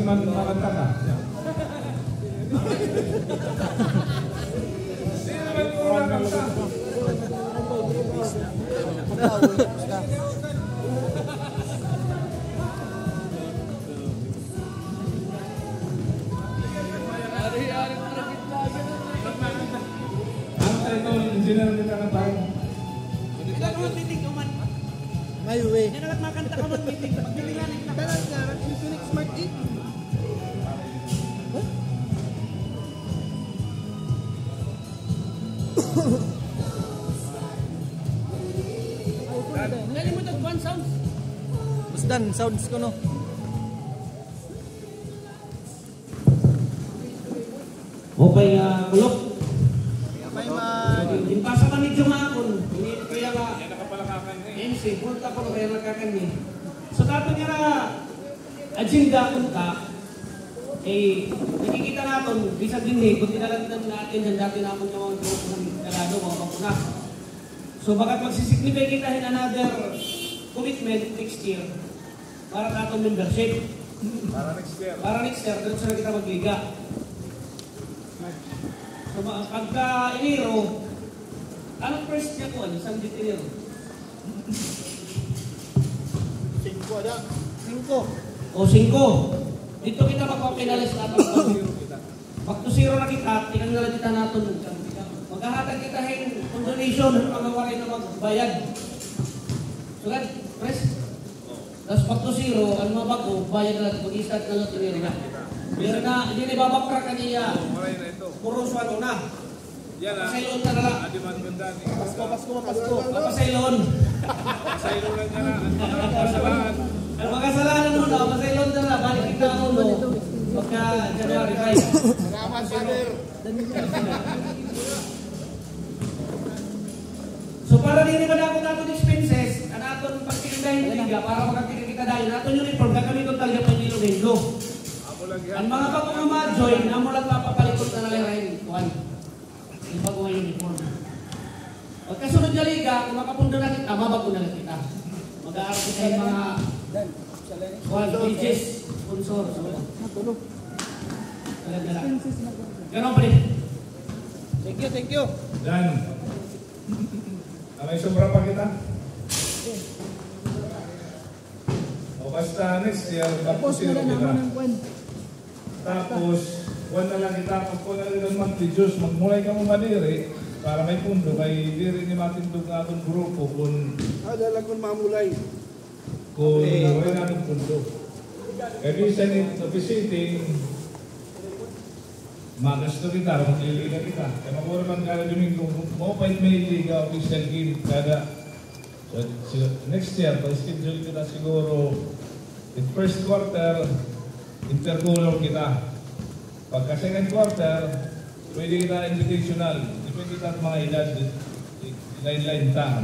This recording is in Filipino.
makanta ka. Sino naman yung unang kanta? Engineer kita kan tahu. Kita kalau meeting cuman. Ayo we. Dia nak makan tak kawan meeting. Pilihan kita kan sekarang Phoenix Smart 8. Dali mo tag one sounds. Busdan sounds ko no. Okay, kulok. May Pasa kami jumapon. Kaya nga, Nakapalakakan niya. MC, punta ko kaya nagkakami. So dapat nga na agenda punta, nakikita natin, bisa din kung tinalagdan natin yan dati naman yung mga grupo ng kalado, mga bakuna. So bakit magsisignify kita in another commitment next year para katong membership. Para next year. Para next year, doon sila kita magliga. So pagka iniro, anong first niya ko? Isang dit iniro? 5 ada. 5. O 5. Dito kita magpapinalis natin. Pag to 0 na kita, tingnan na kita natin. Maghahatag kita yung donation ng mga waray na magbayad. So gan, press. Tapos pag to 0, ang mga bago, bayad na natin. Mag-istat na natin nyo na. Pero na, hindi na ibabakra kaniya. Maray na ito. Puro swano na. Yan ah. Pasaylon na lang. Adiman ganda ni. Pasko. Pasaylon. Pasaylo lang niya na. Ang kasalanan. Ang makasalanan mo na, pasaylon na lang. Balik kita ako mo. Pagka January 5. Salamat father. So para din naman ako natin expenses, natin pagtikindahin ng liga para makatikin kita dahil natin uniform, gagamit talaga pa yung linggo. Ang mga bagong ma-join, amo lang papapalikot na nalirahin. Kuhan. Yung bagong uniform. Pag kasunod na liga, kung makapundo na kita, mabago na kita. Mag-aaral ko sa mga kuhan, pages, sponsor. Ganon pa rin. Thank you. Dan. May sobra pa kita. O basta next year, tapos zero kita. Tapos, buwan na lang kita, kung na rin ang monthly juice, magmulay ka mo madiri, para may pundo, kay diri ni matindog na atong grupo, kung Dala ko mamulay. may natong pundo. Kaya minsan ito, visiting, magasto kita, magliliga kita. Kaya magmura man kada Domingo, mopait may liga, official game, kada. So, next year, pag-schedule kita siguro, in first quarter, intercolor kita. Pagka second quarter, pwede kita invitational. Depende kita mga edad, line-line ta.